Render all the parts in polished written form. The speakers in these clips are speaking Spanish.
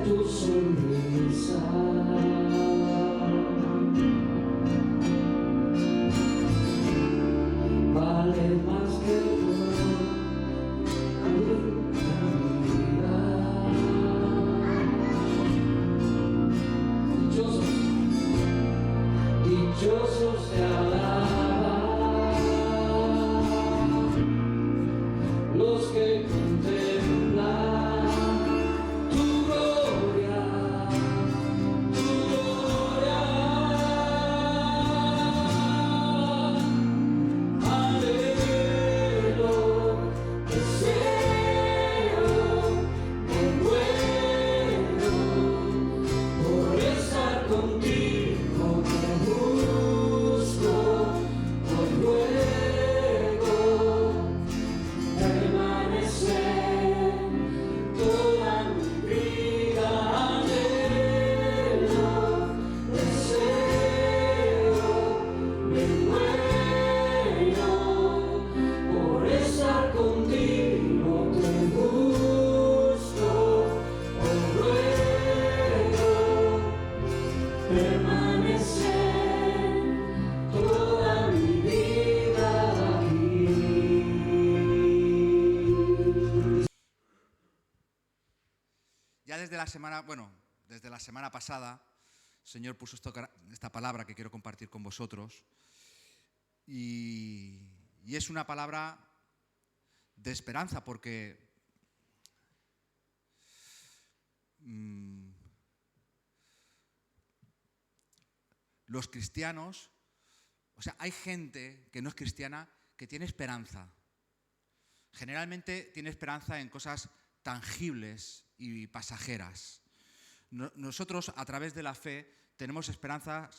tu sonrisa. Vale más que todo, nunca vida. Dichosos te alaban los que contemplan tu gloria, tu gloria. Anhelo, deseo, me muero por estar contigo, te busco, hoy ruego permanecer toda mi vida. Anhelo, deseo, me muero por estar contigo, te busco, hoy ruego permanecer toda mi vida aquí. Ya desde la semana pasada, el Señor puso esta palabra que quiero compartir con vosotros. Y es una palabra de esperanza porque los cristianos, o sea, hay gente que no es cristiana que tiene esperanza. Generalmente tiene esperanza en cosas tangibles y pasajeras. Nosotros, a través de la fe, tenemos esperanza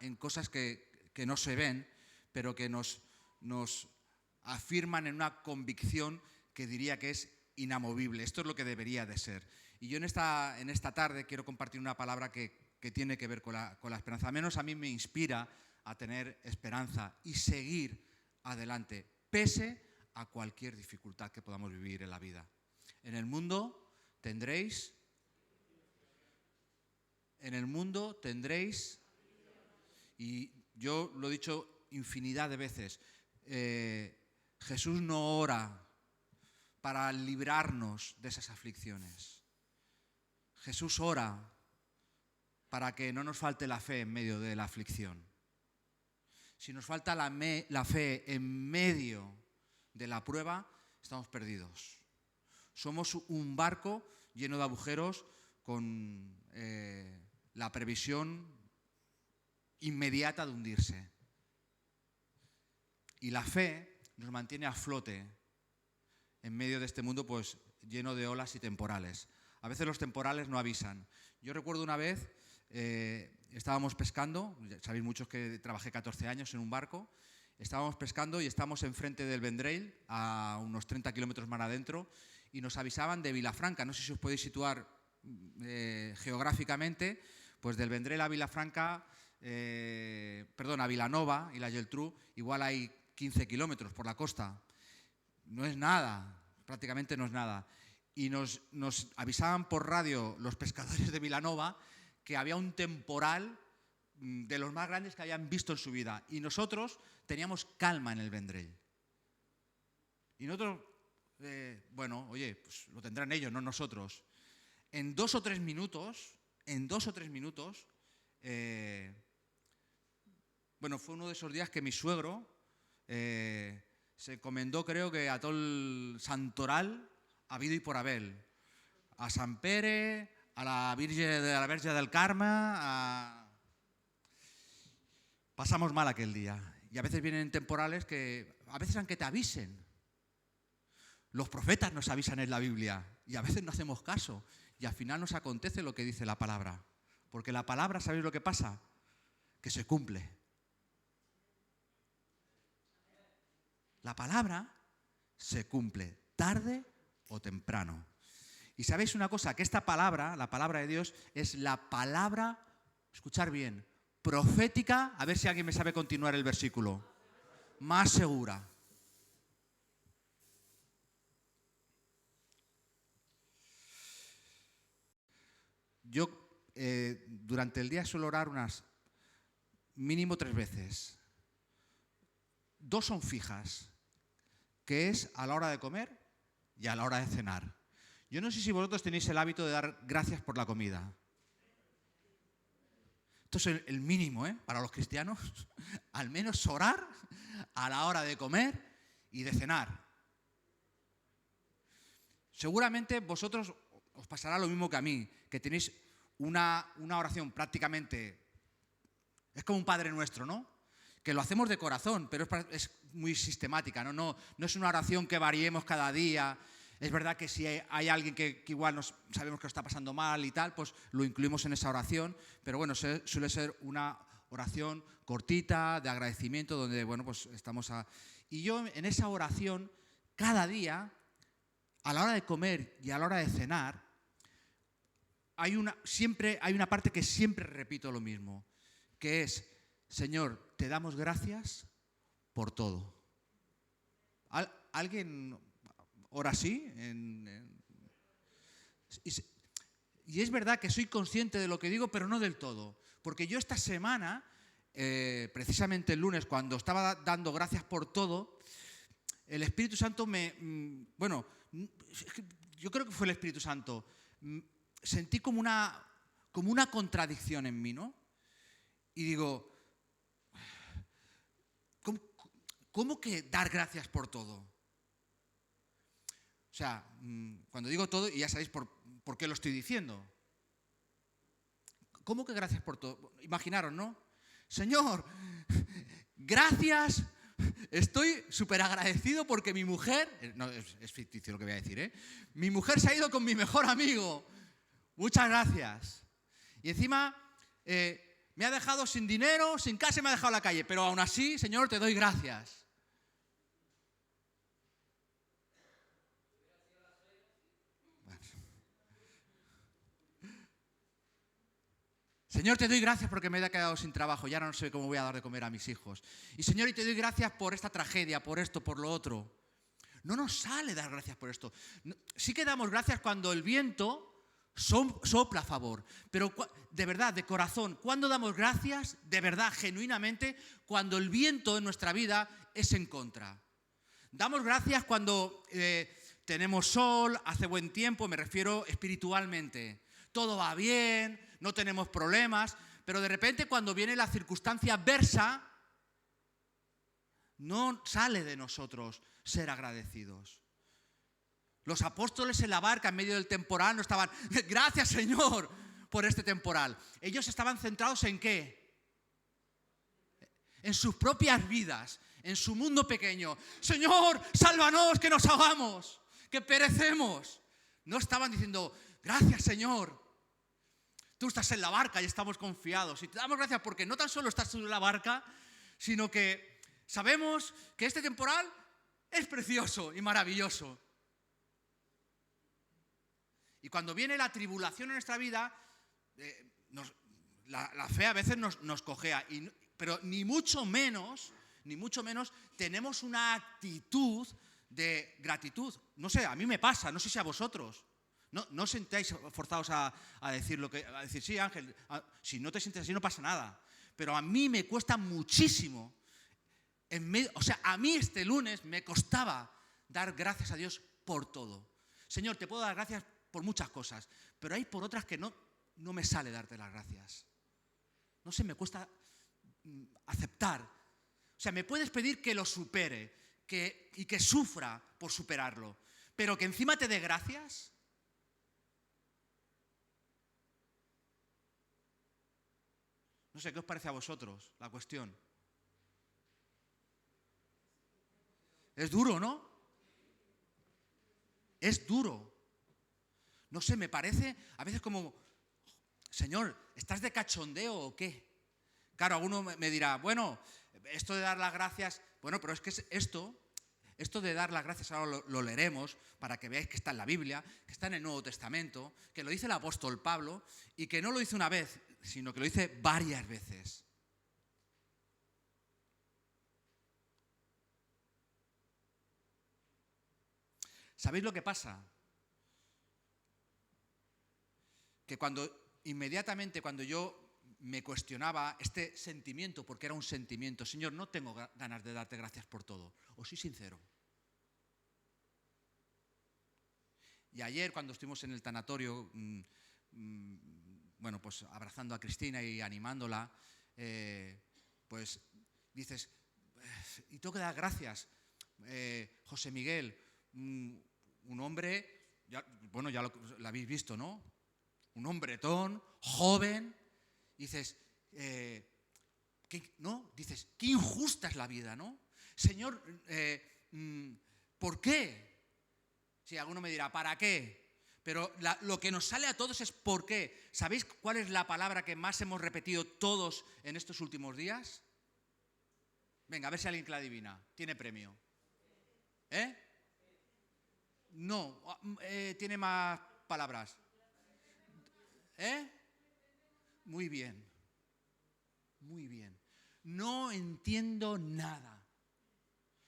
en cosas que no se ven, pero que nos afirman en una convicción que diría que es inamovible. Esto es lo que debería de ser. Y yo en esta tarde quiero compartir una palabra que tiene que ver con la esperanza. Al menos a mí me inspira a tener esperanza y seguir adelante, pese a cualquier dificultad que podamos vivir en la vida. En el mundo tendréis, y yo lo he dicho infinidad de veces, Jesús no ora para librarnos de esas aflicciones. Jesús ora para que no nos falte la fe en medio de la aflicción. Si nos falta la fe en medio de la prueba, estamos perdidos. Somos un barco lleno de agujeros con la previsión inmediata de hundirse. Y la fe nos mantiene a flote en medio de este mundo pues lleno de olas y temporales. A veces los temporales no avisan. Yo recuerdo una vez, estábamos pescando, sabéis muchos que trabajé 14 años en un barco, estábamos pescando y estábamos enfrente del Vendrell, a unos 30 kilómetros más adentro, y nos avisaban de Vilafranca. No sé si os podéis situar geográficamente, pues del Vendrell a Vilafranca, a Vilanova y la Geltrú, igual hay 15 kilómetros por la costa. No es nada, prácticamente no es nada. Y nos avisaban por radio los pescadores de Vilanova que había un temporal de los más grandes que habían visto en su vida. Y nosotros teníamos calma en el Vendrell. Y nosotros, pues lo tendrán ellos, no nosotros. En 2 o 3 minutos, fue uno de esos días que mi suegro se encomendó, creo que a todo el santoral habido y por haber, a Sant Pere, a la Virgen del Carme. Pasamos mal aquel día. Y a veces vienen temporales que, a veces aunque te avisen, los profetas nos avisan en la Biblia y a veces no hacemos caso y al final nos acontece lo que dice la palabra. Porque la palabra, ¿sabéis lo que pasa? Que se cumple. La palabra se cumple, tarde o temprano. Y sabéis una cosa, que esta palabra, la palabra de Dios, es la palabra, escuchar bien, profética, a ver si alguien me sabe continuar el versículo, más segura. Yo durante el día suelo orar unas mínimo 3 veces. 2 son fijas, que es a la hora de comer y a la hora de cenar. Yo no sé si vosotros tenéis el hábito de dar gracias por la comida. Esto es el mínimo, para los cristianos. Al menos orar a la hora de comer y de cenar. Seguramente vosotros os pasará lo mismo que a mí, que tenéis una oración prácticamente, es como un Padre Nuestro, ¿no? Que lo hacemos de corazón, pero es muy sistemática, ¿no? No es una oración que variemos cada día. Es verdad que si hay alguien que igual sabemos que lo está pasando mal y tal, pues lo incluimos en esa oración, pero bueno, suele ser una oración cortita, de agradecimiento, donde, bueno, pues estamos Y yo en esa oración, cada día, a la hora de comer y a la hora de cenar, siempre hay una parte que siempre repito lo mismo, que es: Señor, te damos gracias por todo. ¿Alguien ora así? Y es verdad que soy consciente de lo que digo, pero no del todo. Porque yo esta semana, precisamente el lunes, cuando estaba dando gracias por todo, el Espíritu Santo bueno, yo creo que fue el Espíritu Santo. Sentí como una contradicción en mí, ¿no? Y digo, ¿cómo que dar gracias por todo? O sea, cuando digo todo, y ya sabéis por qué lo estoy diciendo. ¿Cómo que gracias por todo? Imaginaros, ¿no? Señor, gracias, estoy súper agradecido porque mi mujer, no, es ficticio lo que voy a decir, mi mujer se ha ido con mi mejor amigo. Muchas gracias. Y encima me ha dejado sin dinero, sin casa y me ha dejado en la calle. Pero aún así, Señor, te doy gracias. Señor, te doy gracias porque me he quedado sin trabajo y ahora no sé cómo voy a dar de comer a mis hijos. Y Señor, y te doy gracias por esta tragedia, por esto, por lo otro. No nos sale dar gracias por esto. Sí que damos gracias cuando el viento sopla a favor. Pero de verdad, de corazón, ¿cuándo damos gracias? De verdad, genuinamente, cuando el viento en nuestra vida es en contra. Damos gracias cuando tenemos sol, hace buen tiempo, me refiero espiritualmente. Todo va bien, no tenemos problemas, pero de repente cuando viene la circunstancia adversa, no sale de nosotros ser agradecidos. Los apóstoles en la barca en medio del temporal no estaban, gracias Señor por este temporal. Ellos estaban centrados ¿en qué? En sus propias vidas, en su mundo pequeño. Señor, sálvanos que nos ahogamos, que perecemos. No estaban diciendo, gracias Señor, tú estás en la barca y estamos confiados. Y te damos gracias porque no tan solo estás en la barca, sino que sabemos que este temporal es precioso y maravilloso. Y cuando viene la tribulación en nuestra vida, la fe a veces nos cojea, pero ni mucho menos tenemos una actitud de gratitud. No sé, a mí me pasa, no sé si a vosotros. No os sentáis forzados a decir, sí, Ángel, si no te sientes así no pasa nada. Pero a mí me cuesta muchísimo. A mí este lunes me costaba dar gracias a Dios por todo. Señor, te puedo dar gracias por muchas cosas, pero hay por otras que no me sale darte las gracias. No sé, me cuesta aceptar. O sea, me puedes pedir que lo supere y que sufra por superarlo, pero que encima te dé gracias. No sé, ¿qué os parece a vosotros la cuestión? Es duro, ¿no? Es duro. No sé, me parece a veces como, Señor, ¿estás de cachondeo o qué? Claro, alguno me dirá, bueno, esto de dar las gracias, bueno, pero es que esto de dar las gracias ahora lo leeremos para que veáis que está en la Biblia, que está en el Nuevo Testamento, que lo dice el apóstol Pablo y que no lo dice una vez, sino que lo dice varias veces. ¿Sabéis lo que pasa? Que cuando inmediatamente cuando yo me cuestionaba este sentimiento, porque era un sentimiento, Señor, no tengo ganas de darte gracias por todo, os soy sincero. Y ayer cuando estuvimos en el tanatorio, bueno, pues abrazando a Cristina y animándola, pues dices, y tengo que dar gracias. José Miguel, un hombre, bueno, ya lo habéis visto, ¿no? Un hombretón, joven. Dices, ¿no? Dices, qué injusta es la vida, ¿no? Señor, ¿por qué? Si alguno me dirá, ¿para qué? Pero lo que nos sale a todos es ¿por qué? ¿Sabéis cuál es la palabra que más hemos repetido todos en estos últimos días? Venga, a ver si alguien que la adivina. Tiene premio. ¿Eh? No, tiene más palabras. ¿Eh? Muy bien. Muy bien. No entiendo nada.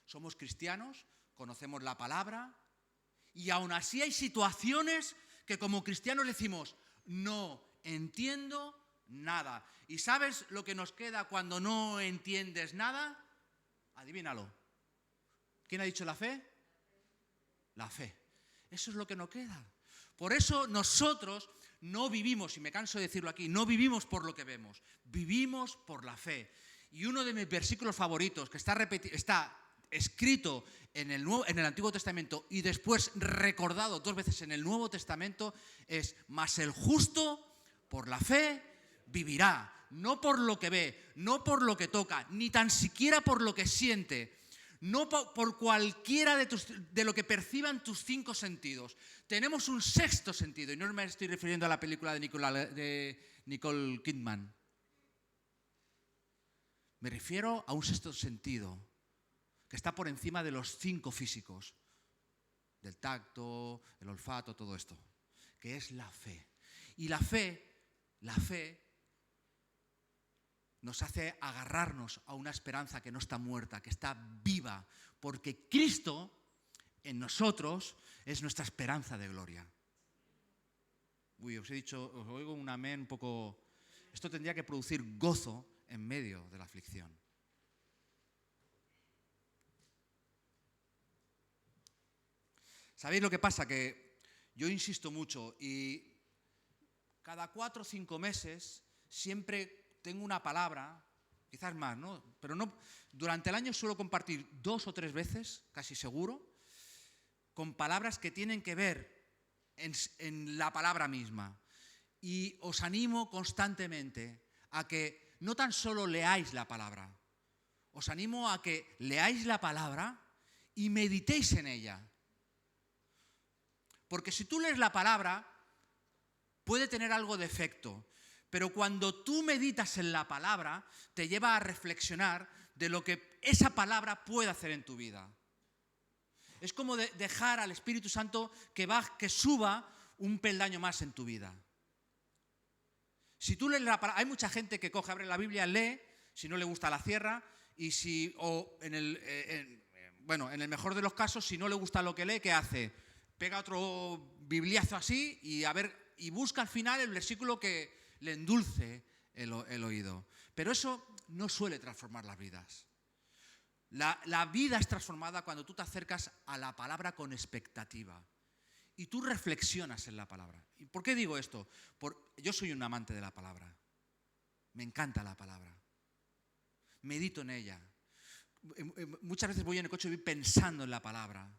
Somos cristianos, conocemos la palabra y aún así hay situaciones que como cristianos decimos, no entiendo nada. ¿Y sabes lo que nos queda cuando no entiendes nada? Adivínalo. ¿Quién ha dicho la fe? La fe. Eso es lo que nos queda. Por eso nosotros no vivimos, y me canso de decirlo aquí, no vivimos por lo que vemos, vivimos por la fe. Y uno de mis versículos favoritos, que está escrito en el Antiguo Testamento y después recordado 2 veces en el Nuevo Testamento, es: mas el justo por la fe vivirá, no por lo que ve, no por lo que toca, ni tan siquiera por lo que siente, no por cualquiera de lo que perciban tus 5 sentidos. Tenemos un 6º sentido, y no me estoy refiriendo a la película de Nicole Kidman. Me refiero a un 6º sentido que está por encima de los 5 físicos, del tacto, el olfato, todo esto, que es la fe. Y la fe nos hace agarrarnos a una esperanza que no está muerta, que está viva, porque Cristo en nosotros es nuestra esperanza de gloria. Uy, os oigo un amén un poco. Esto tendría que producir gozo en medio de la aflicción. ¿Sabéis lo que pasa? Que yo insisto mucho y cada 4 o 5 meses siempre tengo una palabra, quizás más, ¿no? Pero no, durante el año suelo compartir 2 o 3 veces, casi seguro, con palabras que tienen que ver en la palabra misma. Y os animo constantemente a que no tan solo leáis la palabra, os animo a que leáis la palabra y meditéis en ella. Porque si tú lees la palabra, puede tener algo de efecto, pero cuando tú meditas en la palabra, te lleva a reflexionar de lo que esa palabra puede hacer en tu vida. Es como dejar al Espíritu Santo que suba un peldaño más en tu vida. Si tú lees la palabra, hay mucha gente que abre la Biblia, lee, si no le gusta la cierra, en el mejor de los casos, si no le gusta lo que lee, ¿qué hace? Pega otro bibliazo así y busca al final el versículo que le endulce el oído. Pero eso no suele transformar las vidas. La vida es transformada cuando tú te acercas a la palabra con expectativa y tú reflexionas en la palabra. ¿Y por qué digo esto? Yo soy un amante de la palabra. Me encanta la palabra. Medito en ella. Muchas veces voy en el coche y voy pensando en la palabra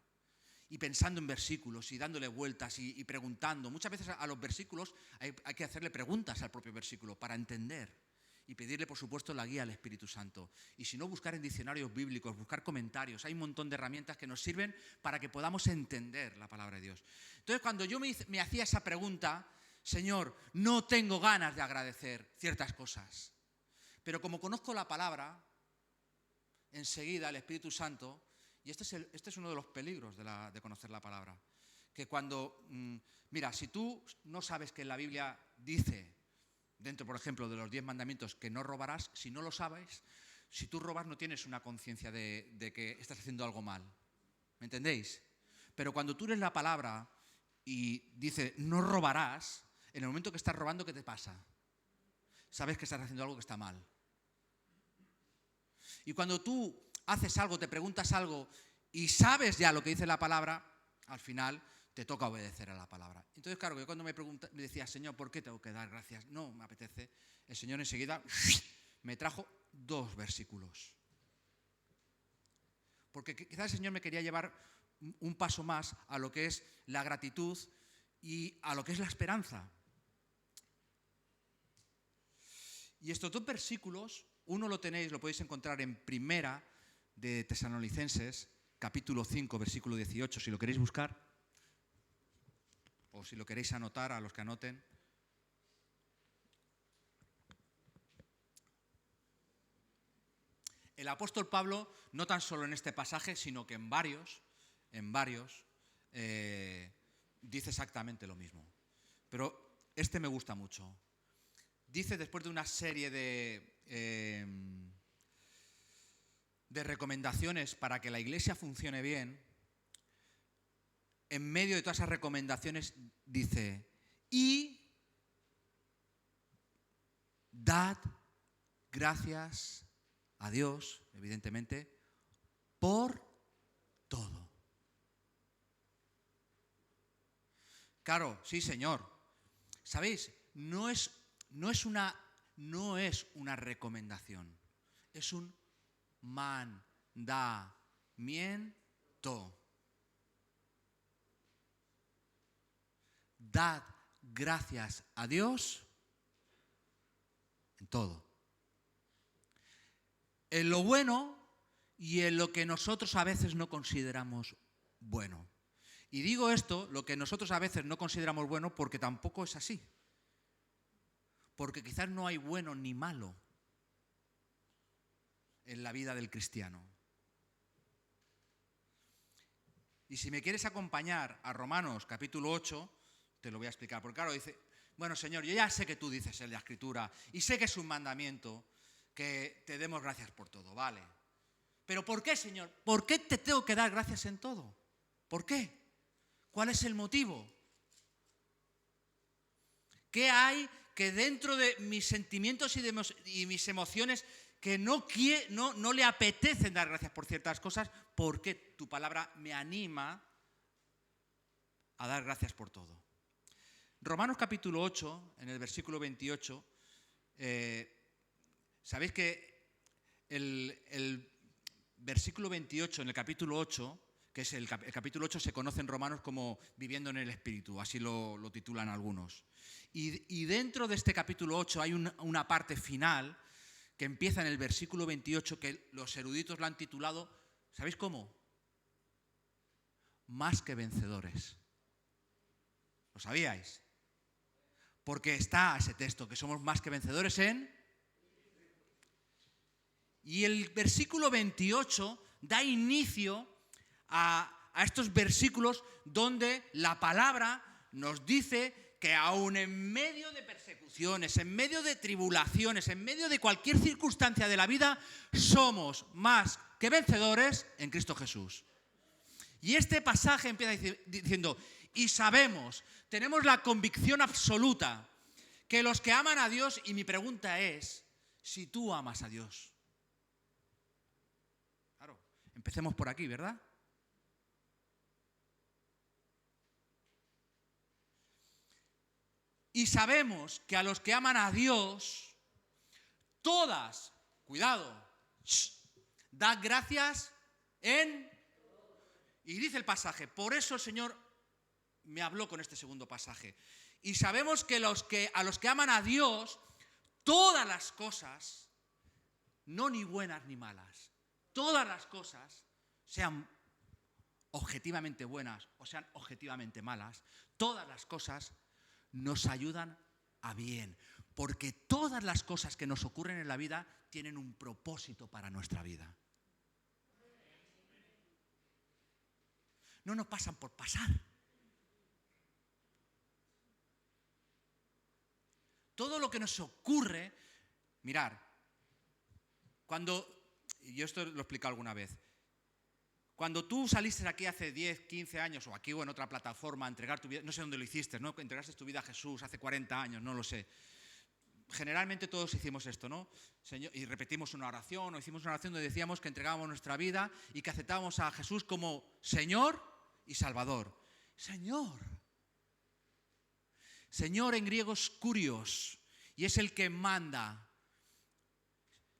y pensando en versículos y dándole vueltas y preguntando. Muchas veces a los versículos hay que hacerle preguntas al propio versículo para entender y pedirle, por supuesto, la guía al Espíritu Santo. Y si no, buscar en diccionarios bíblicos, buscar comentarios. Hay un montón de herramientas que nos sirven para que podamos entender la palabra de Dios. Entonces, cuando yo me hacía esa pregunta, Señor, no tengo ganas de agradecer ciertas cosas, pero como conozco la palabra, enseguida el Espíritu Santo. Y este es uno de los peligros de conocer la palabra. Que cuando, mira, si tú no sabes que en la Biblia dice, dentro, por ejemplo, de los 10 mandamientos, que no robarás, si no lo sabes, si tú robas no tienes una conciencia de que estás haciendo algo mal. ¿Me entendéis? Pero cuando tú lees la palabra y dice, no robarás, En el momento que estás robando, ¿qué te pasa? Sabes que estás haciendo algo que está mal. Y cuando tú haces algo, te preguntas algo y sabes ya lo que dice la palabra, al final te toca obedecer a la palabra. Entonces, claro, yo cuando me decía, Señor, ¿por qué tengo que dar gracias? No me apetece. El Señor enseguida me trajo 2 versículos. Porque quizás el Señor me quería llevar un paso más a lo que es la gratitud y a lo que es la esperanza. Y estos 2 versículos, uno lo podéis encontrar en Primera de Tesalonicenses, capítulo 5, versículo 18, si lo queréis buscar, o si lo queréis anotar, a los que anoten. El apóstol Pablo, no tan solo en este pasaje, sino que en varios, dice exactamente lo mismo. Pero este me gusta mucho. Dice, después de una serie de recomendaciones para que la iglesia funcione bien, en medio de todas esas recomendaciones dice, y dad gracias a Dios, evidentemente, por todo. Claro, sí, Señor. ¿Sabéis? No es una recomendación, es un mandamiento. Dad gracias a Dios en todo. En lo bueno y en lo que nosotros a veces no consideramos bueno. Y digo esto, lo que nosotros a veces no consideramos bueno, porque tampoco es así. Porque quizás no hay bueno ni malo en la vida del cristiano. Y si me quieres acompañar a Romanos capítulo 8, te lo voy a explicar. Porque claro, dice, bueno, Señor, yo ya sé que tú dices en la Escritura y sé que es un mandamiento que te demos gracias por todo, vale. Pero ¿por qué, Señor? ¿Por qué te tengo que dar gracias en todo? ¿Por qué? ¿Cuál es el motivo? ¿Qué hay que dentro de mis sentimientos y mis emociones que no le apetecen dar gracias por ciertas cosas? ¿Por qué tu palabra me anima a dar gracias por todo? Romanos capítulo 8, en el versículo 28, sabéis que el versículo 28 en el capítulo 8, que es el capítulo 8 se conoce en Romanos como viviendo en el Espíritu, así lo titulan algunos. Y dentro de este capítulo 8 hay una parte final que empieza en el versículo 28 que los eruditos lo han titulado, ¿sabéis cómo? Más que vencedores. ¿Lo sabíais? Porque está ese texto, que somos más que vencedores en... Y el versículo 28 da inicio a estos versículos donde la palabra nos dice que aún en medio de persecuciones, en medio de tribulaciones, en medio de cualquier circunstancia de la vida, somos más que vencedores en Cristo Jesús. Y este pasaje empieza diciendo, y sabemos, tenemos la convicción absoluta que los que aman a Dios, y mi pregunta es, si tú amas a Dios. Claro, empecemos por aquí, ¿verdad? Y sabemos que a los que aman a Dios, todas, cuidado, da gracias en... Y dice el pasaje, por eso el Señor me habló con este segundo pasaje. Y sabemos que a los que aman a Dios, todas las cosas, no ni buenas ni malas, todas las cosas, sean objetivamente buenas o sean objetivamente malas, todas las cosas nos ayudan a bien. Porque todas las cosas que nos ocurren en la vida tienen un propósito para nuestra vida. No nos pasan por pasar. Todo lo que nos ocurre, mirar, y yo esto lo he explicado alguna vez, Cuando tú saliste aquí hace 10, 15 años, o aquí o en otra plataforma, a entregar tu vida, no sé dónde lo hiciste, ¿no? Entregaste tu vida a Jesús hace 40 años, no lo sé. Generalmente todos hicimos esto, ¿no? Señor, y repetimos una oración, o hicimos una oración donde decíamos que entregábamos nuestra vida y que aceptábamos a Jesús como Señor y Salvador. Señor. Señor en griego es kurios, y es el que manda.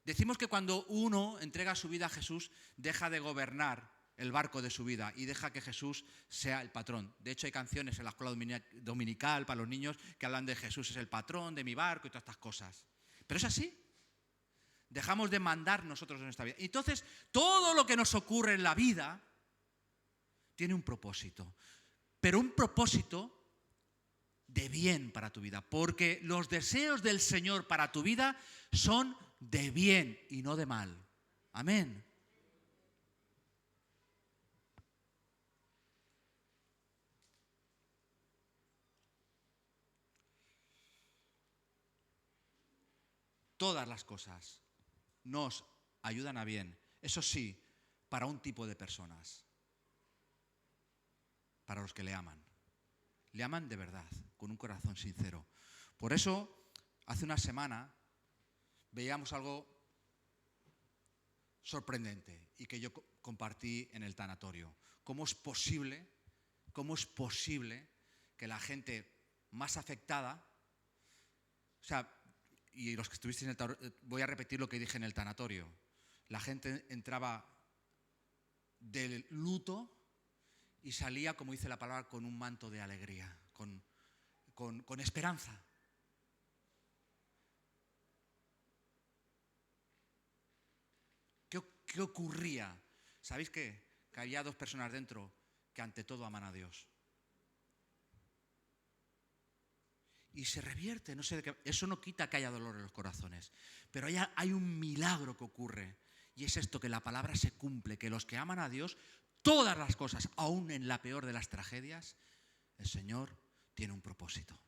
Decimos que cuando uno entrega su vida a Jesús, deja de gobernar el barco de su vida y deja que Jesús sea el patrón. De hecho, hay canciones en la escuela dominical para los niños que hablan de Jesús es el patrón de mi barco y todas estas cosas. Pero es así. Dejamos de mandar nosotros en nuestra vida. Entonces, todo lo que nos ocurre en la vida tiene un propósito. Pero un propósito de bien para tu vida. Porque los deseos del Señor para tu vida son de bien y no de mal. Amén. Todas las cosas nos ayudan a bien. Eso sí, para un tipo de personas. Para los que le aman. Le aman de verdad, con un corazón sincero. Por eso, hace una semana, veíamos algo sorprendente y que yo compartí en el tanatorio. ¿Cómo es posible que la gente más afectada, o sea, y los que estuvisteis en el tanatorio, voy a repetir lo que dije en el tanatorio, la gente entraba del luto y salía, como dice la palabra, con un manto de alegría, con esperanza. ¿Qué ocurría? ¿Sabéis qué? Que había dos personas dentro que ante todo aman a Dios. Y se revierte, no sé de qué, eso no quita que haya dolor en los corazones, pero hay un milagro que ocurre, y es esto, que la palabra se cumple, que los que aman a Dios, todas las cosas, aún en la peor de las tragedias, el Señor tiene un propósito.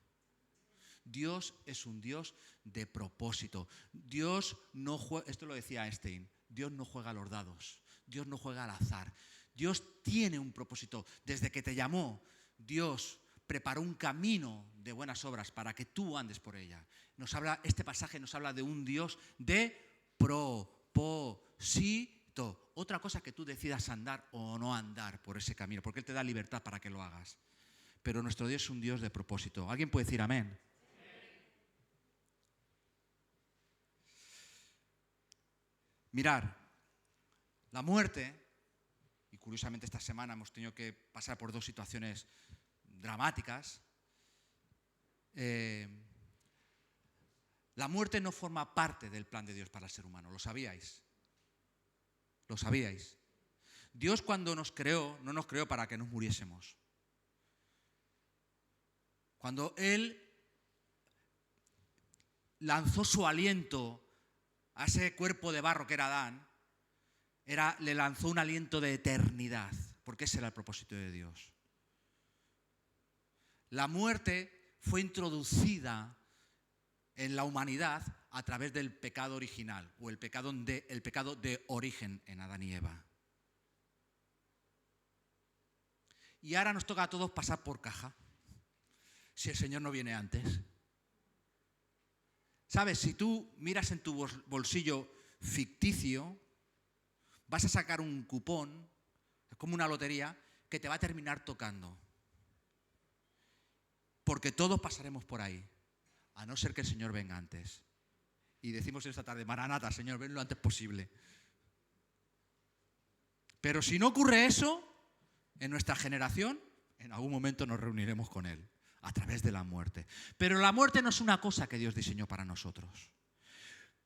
Dios es un Dios de propósito. Dios no juega, esto lo decía Einstein, Dios no juega a los dados, Dios no juega al azar. Dios tiene un propósito. Desde que te llamó, Dios preparó un camino de buenas obras para que tú andes por ella. Este pasaje nos habla de un Dios de propósito. Otra cosa que tú decidas andar o no andar por ese camino, porque Él te da libertad para que lo hagas. Pero nuestro Dios es un Dios de propósito. ¿Alguien puede decir amén? Mirar, la muerte, y curiosamente esta semana hemos tenido que pasar por dos situaciones dramáticas. La muerte no forma parte del plan de Dios para el ser humano, ¿lo sabíais? ¿Lo sabíais? Dios, cuando nos creó, no nos creó para que nos muriésemos. Cuando Él lanzó su aliento a ese cuerpo de barro que era Adán, le lanzó un aliento de eternidad, porque ese era el propósito de Dios. La muerte fue introducida en la humanidad a través del pecado original, o el pecado de origen en Adán y Eva. Y ahora nos toca a todos pasar por caja, si el Señor no viene antes. ¿Sabes? Si tú miras en tu bolsillo ficticio, vas a sacar un cupón, es como una lotería, que te va a terminar tocando. Porque todos pasaremos por ahí, a no ser que el Señor venga antes. Y decimos esta tarde, Maranata, Señor, ven lo antes posible. Pero si no ocurre eso, en nuestra generación, en algún momento nos reuniremos con Él, a través de la muerte. Pero la muerte no es una cosa que Dios diseñó para nosotros.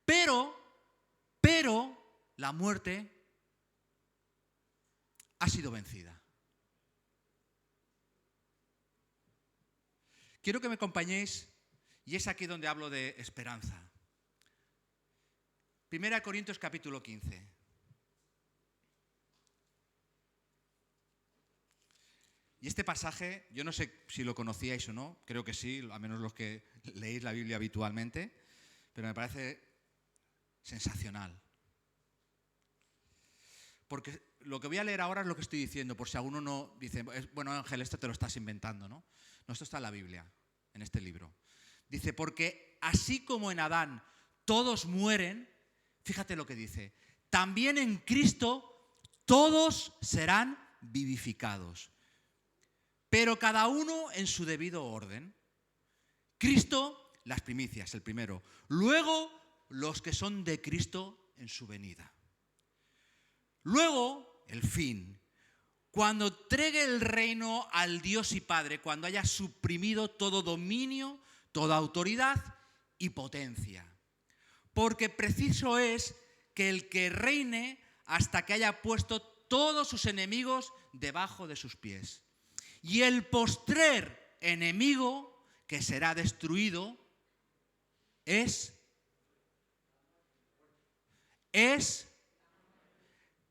Pero la muerte ha sido vencida. Quiero que me acompañéis, y es aquí donde hablo de esperanza. 1 Corintios capítulo 15. Y este pasaje, yo no sé si lo conocíais o no, creo que sí, al menos los que leéis la Biblia habitualmente, pero me parece sensacional. porque lo que voy a leer ahora es lo que estoy diciendo, por si alguno no dice, bueno, Ángel, esto te lo estás inventando, ¿no? No, esto está en la Biblia, en este libro. Dice, porque así como en Adán todos mueren, fíjate lo que dice, también en Cristo todos serán vivificados, pero cada uno en su debido orden. Cristo, las primicias, el primero. Luego, los que son de Cristo en su venida. Luego, el fin. Cuando entregue el reino al Dios y Padre, cuando haya suprimido todo dominio, toda autoridad y potencia. Porque preciso es que el que reine hasta que haya puesto todos sus enemigos debajo de sus pies. Y el postrer enemigo que será destruido es,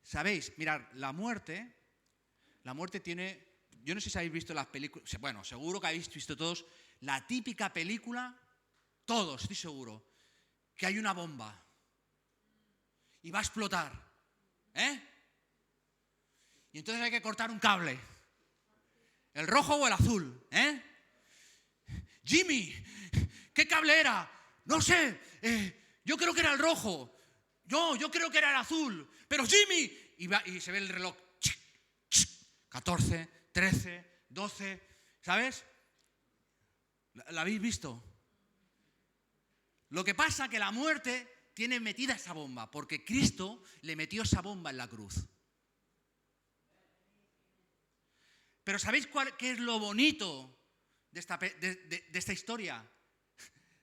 ¿sabéis? Mirad, la muerte tiene, yo no sé si habéis visto las películas, bueno, seguro que habéis visto todos, la típica película, todos, estoy seguro, que hay una bomba y va a explotar, y entonces hay que cortar un cable, el rojo o el azul, Jimmy, ¿qué cable era? No sé, yo creo que era el rojo. Yo creo que era el azul. Pero Jimmy, y se ve el reloj. 14, 13, 12, ¿sabes? ¿La habéis visto? Lo que pasa es que la muerte tiene metida esa bomba, porque Cristo le metió esa bomba en la cruz. Pero ¿sabéis qué es lo bonito de esta historia?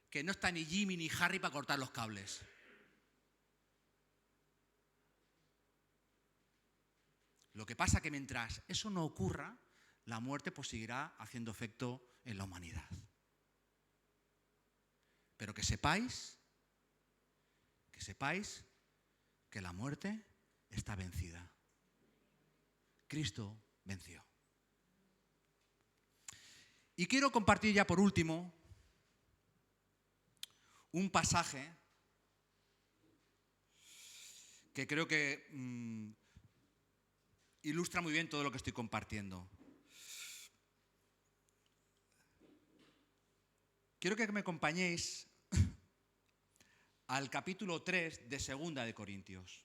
Que no está ni Jimmy ni Harry para cortar los cables. Lo que pasa es que mientras eso no ocurra, la muerte pues seguirá haciendo efecto en la humanidad. Pero que sepáis que la muerte está vencida. Cristo venció. Y quiero compartir ya por último un pasaje que creo que ilustra muy bien todo lo que estoy compartiendo. Quiero que me acompañéis al capítulo 3 de Segunda de Corintios.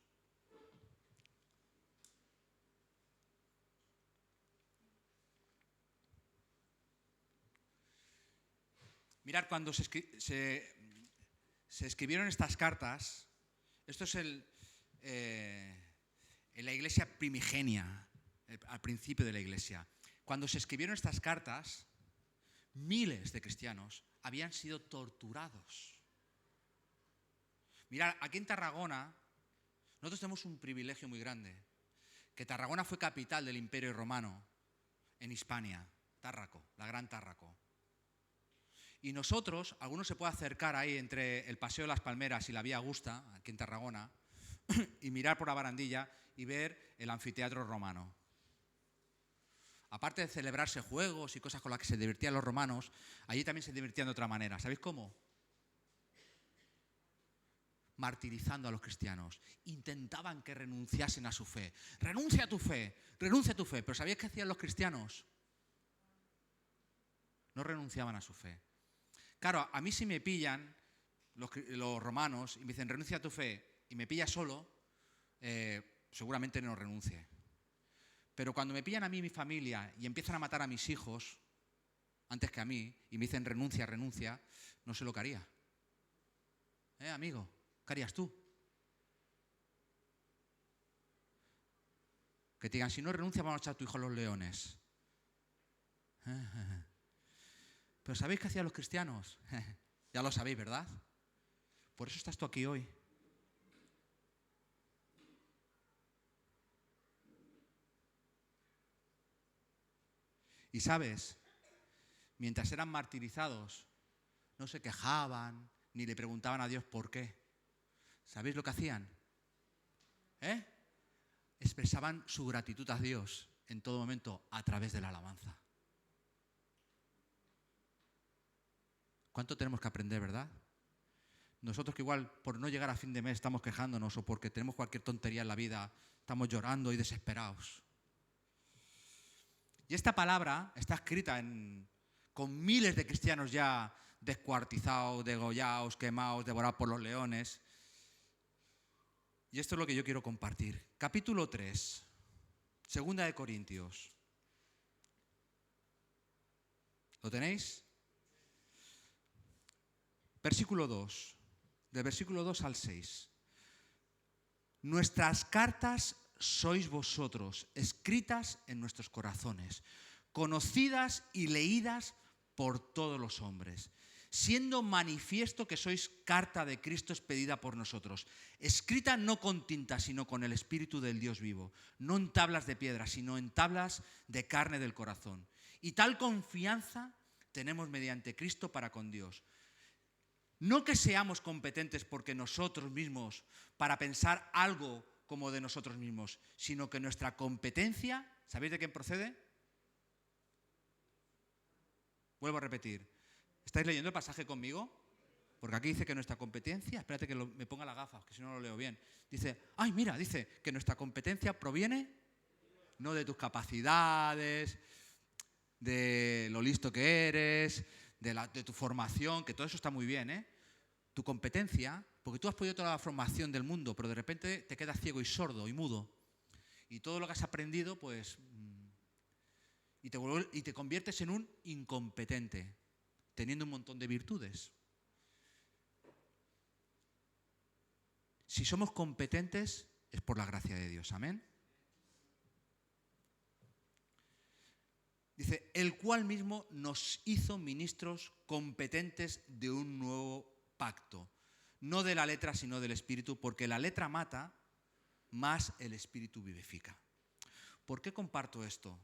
Mirad, cuando se escribieron estas cartas, esto es en la iglesia primigenia, al principio de la iglesia. Cuando se escribieron estas cartas, miles de cristianos habían sido torturados. Mirad, aquí en Tarragona, nosotros tenemos un privilegio muy grande, que Tarragona fue capital del Imperio Romano en Hispania, Tárraco, la Gran Tárraco. Y nosotros, algunos se puede acercar ahí entre el Paseo de las Palmeras y la Vía Augusta, aquí en Tarragona, y mirar por la barandilla y ver el anfiteatro romano. Aparte de celebrarse juegos y cosas con las que se divertían los romanos, allí también se divertían de otra manera. ¿Sabéis cómo? Martirizando a los cristianos. Intentaban que renunciasen a su fe. Renuncia a tu fe, renuncia a tu fe. ¿Pero sabéis qué hacían los cristianos? No renunciaban a su fe. Claro, a mí si me pillan los romanos y me dicen renuncia a tu fe y me pilla solo, seguramente no renuncie. Pero cuando me pillan a mí y mi familia y empiezan a matar a mis hijos antes que a mí y me dicen renuncia, renuncia, no sé lo que haría. Amigo, ¿qué harías tú? Que te digan, si no renuncia vamos a echar a tu hijo a los leones. Pero ¿sabéis qué hacían los cristianos? Ya lo sabéis, ¿verdad? Por eso estás tú aquí hoy. Y sabes, mientras eran martirizados, no se quejaban ni le preguntaban a Dios por qué. ¿Sabéis lo que hacían? Expresaban su gratitud a Dios en todo momento a través de la alabanza. ¿Cuánto tenemos que aprender, verdad? Nosotros que igual por no llegar a fin de mes estamos quejándonos o porque tenemos cualquier tontería en la vida, estamos llorando y desesperados. Y esta palabra está escrita con miles de cristianos ya descuartizados, degollados, quemados, devorados por los leones. Y esto es lo que yo quiero compartir. Capítulo 3, 2 de Corintios. ¿Lo tenéis? Versículo 2, del versículo 2 al 6. Nuestras cartas sois vosotros, escritas en nuestros corazones, conocidas y leídas por todos los hombres, siendo manifiesto que sois carta de Cristo expedida por nosotros, escrita no con tinta, sino con el Espíritu del Dios vivo, no en tablas de piedra, sino en tablas de carne del corazón. Y tal confianza tenemos mediante Cristo para con Dios. No que seamos competentes porque nosotros mismos, para pensar algo como de nosotros mismos, sino que nuestra competencia, ¿sabéis de quién procede? Vuelvo a repetir. ¿Estáis leyendo el pasaje conmigo? Porque aquí dice que nuestra competencia, espérate que me ponga las gafas, que si no lo leo bien. Dice, dice que nuestra competencia proviene no de tus capacidades, de lo listo que eres, de tu formación, que todo eso está muy bien, ¿eh? Tu competencia, porque tú has podido toda la formación del mundo, pero de repente te quedas ciego y sordo y mudo. Y todo lo que has aprendido, pues, y te conviertes en un incompetente, teniendo un montón de virtudes. Si somos competentes, es por la gracia de Dios. Amén. Dice, el cual mismo nos hizo ministros competentes de un nuevo pacto. No de la letra, sino del Espíritu, porque la letra mata, más el Espíritu vivifica. ¿Por qué comparto esto?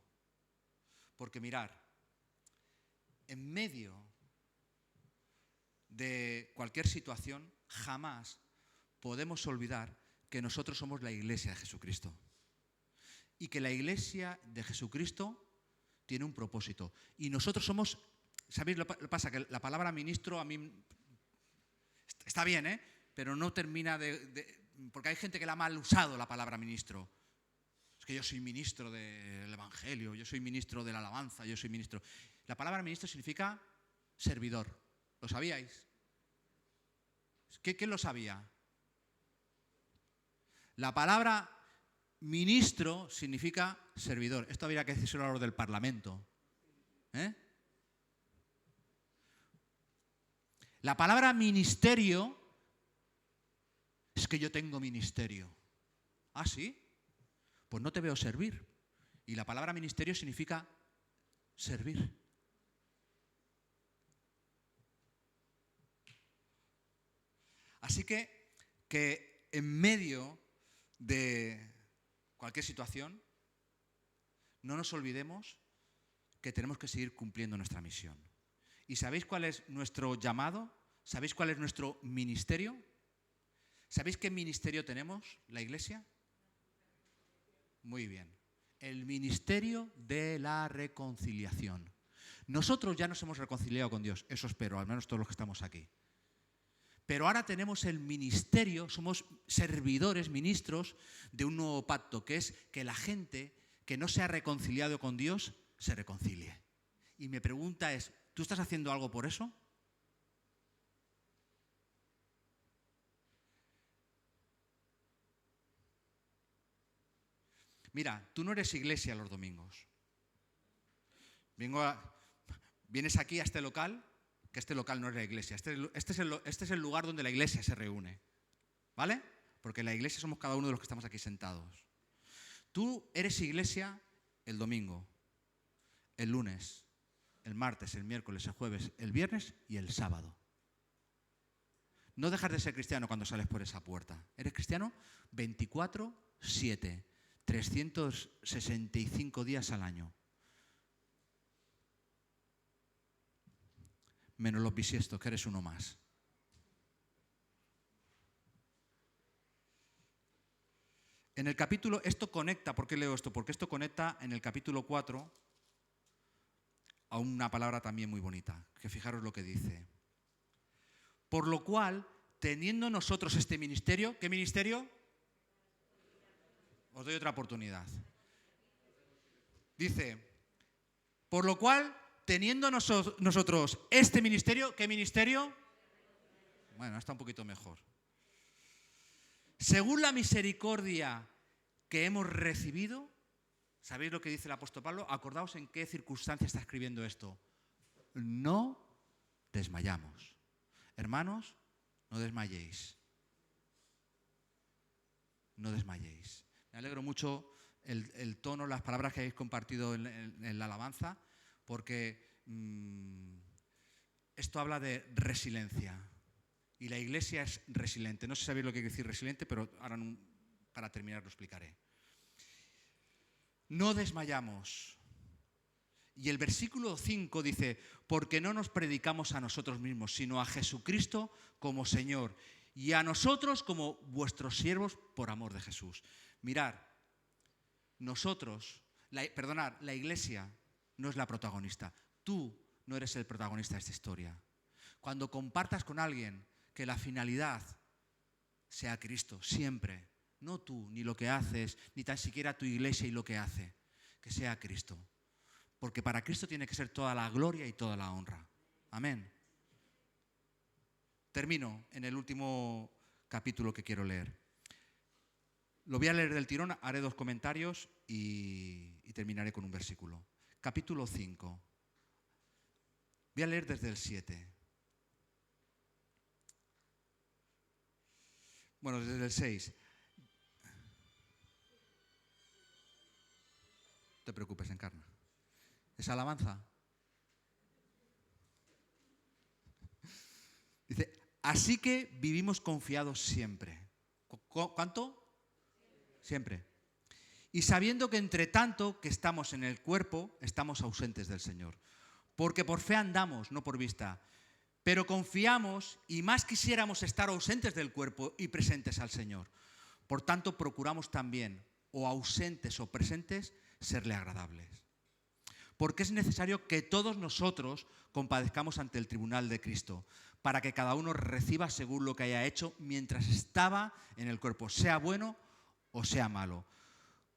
Porque mirar, en medio de cualquier situación, jamás podemos olvidar que nosotros somos la iglesia de Jesucristo. Y que la iglesia de Jesucristo tiene un propósito. Y nosotros somos, ¿sabéis lo que pasa? Que la palabra ministro a mí está bien, ¿eh? Pero no termina porque hay gente que la ha mal usado la palabra ministro. Es que yo soy ministro del Evangelio, yo soy ministro de la alabanza, yo soy ministro. La palabra ministro significa servidor. ¿Lo sabíais? ¿Quién lo sabía? La palabra ministro significa servidor. Esto habría que decírselo a los del Parlamento. La palabra ministerio es que yo tengo ministerio. ¿Ah, sí? Pues no te veo servir. Y la palabra ministerio significa servir. Así que en medio de cualquier situación, no nos olvidemos que tenemos que seguir cumpliendo nuestra misión. ¿Y sabéis cuál es nuestro llamado? ¿Sabéis cuál es nuestro ministerio? ¿Sabéis qué ministerio tenemos, la iglesia? Muy bien. El ministerio de la reconciliación. Nosotros ya nos hemos reconciliado con Dios, eso espero, al menos todos los que estamos aquí. Pero ahora tenemos el ministerio, somos servidores, ministros de un nuevo pacto, que es que la gente que no se ha reconciliado con Dios se reconcilie. Y mi pregunta es, ¿tú estás haciendo algo por eso? Mira, tú no eres iglesia los domingos. Vienes aquí a este local, que este local no es la iglesia. Este es el lugar donde la iglesia se reúne. ¿Vale? Porque la iglesia somos cada uno de los que estamos aquí sentados. Tú eres iglesia el domingo, el lunes, el martes, el miércoles, el jueves, el viernes y el sábado. No dejas de ser cristiano cuando sales por esa puerta. Eres cristiano 24/7, 365 días al año. Menos los bisiestos, que eres uno más. En el capítulo, esto conecta, ¿por qué leo esto? Porque esto conecta en el capítulo 4 a una palabra también muy bonita, que fijaros lo que dice. Por lo cual teniendo nosotros este ministerio, ¿qué ministerio? Os doy otra oportunidad. Dice, por lo cual, teniendo nosotros este ministerio, ¿qué ministerio? Bueno, está un poquito mejor. Según la misericordia que hemos recibido, ¿sabéis lo que dice el apóstol Pablo? Acordaos en qué circunstancia está escribiendo esto. No desmayamos. Hermanos, no desmayéis. No desmayéis. Me alegro mucho el tono, las palabras que habéis compartido en la alabanza, porque esto habla de resiliencia. Y la iglesia es resiliente. No sé si sabéis lo que quiere decir resiliente, pero ahora para terminar lo explicaré. No desmayamos. Y el versículo 5 dice, porque no nos predicamos a nosotros mismos, sino a Jesucristo como Señor, y a nosotros como vuestros siervos por amor de Jesús. Mirad, la iglesia no es la protagonista. Tú no eres el protagonista de esta historia. Cuando compartas con alguien que la finalidad sea Cristo, siempre, no tú, ni lo que haces, ni tan siquiera tu iglesia y lo que hace, que sea Cristo. Porque para Cristo tiene que ser toda la gloria y toda la honra. Amén. Termino en el último capítulo que quiero leer. Lo voy a leer del tirón, haré 2 comentarios y terminaré con un versículo. Capítulo 5. Voy a leer desde el 7. Bueno, desde el 6. No te preocupes, Encarna. ¿Es alabanza? Dice, así que vivimos confiados siempre. ¿Cuánto? Siempre. Y sabiendo que entre tanto que estamos en el cuerpo, estamos ausentes del Señor. Porque por fe andamos, no por vista. Pero confiamos y más quisiéramos estar ausentes del cuerpo y presentes al Señor. Por tanto, procuramos también, o ausentes o presentes, serle agradables. Porque es necesario que todos nosotros compadezcamos ante el tribunal de Cristo, para que cada uno reciba según lo que haya hecho mientras estaba en el cuerpo, sea bueno o sea malo.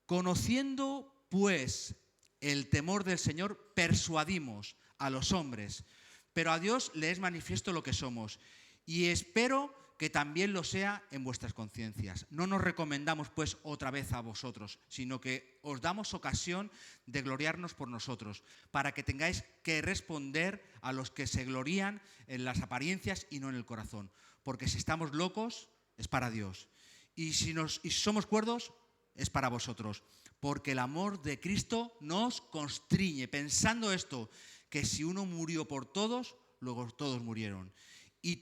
Conociendo, pues, el temor del Señor, persuadimos a los hombres, pero a Dios le es manifiesto lo que somos, y espero que también lo sea en vuestras conciencias. No nos recomendamos, pues, otra vez a vosotros, sino que os damos ocasión de gloriarnos por nosotros, para que tengáis que responder a los que se glorían en las apariencias y no en el corazón. Porque si estamos locos, es para Dios. Y si somos cuerdos, es para vosotros. Porque el amor de Cristo nos constriñe. Pensando esto, que si uno murió por todos, luego todos murieron. Y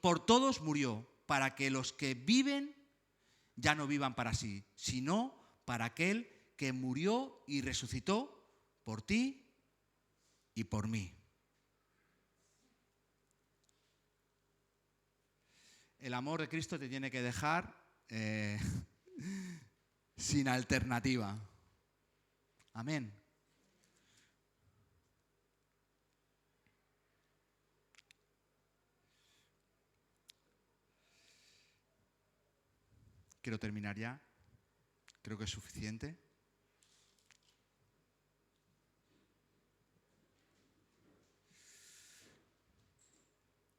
por todos murió, para que los que viven ya no vivan para sí, sino para aquel que murió y resucitó por ti y por mí. El amor de Cristo te tiene que dejar sin alternativa. Amén. Quiero terminar ya. Creo que es suficiente.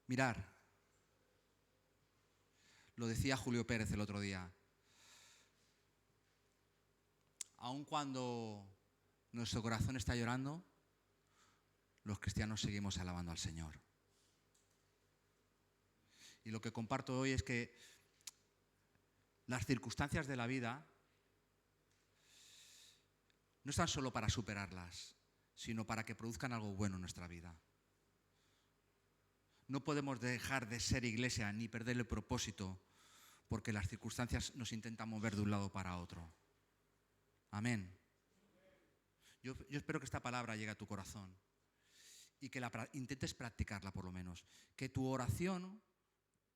Mirar. Lo decía Julio Pérez el otro día. Aun cuando nuestro corazón está llorando, los cristianos seguimos alabando al Señor. Y lo que comparto hoy es que las circunstancias de la vida no están solo para superarlas, sino para que produzcan algo bueno en nuestra vida. No podemos dejar de ser iglesia ni perder el propósito porque las circunstancias nos intentan mover de un lado para otro. Amén. Yo espero que esta palabra llegue a tu corazón y que intentes practicarla por lo menos. Que tu oración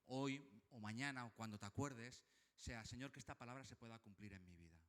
hoy o mañana o cuando te acuerdes sea, Señor, que esta palabra se pueda cumplir en mi vida.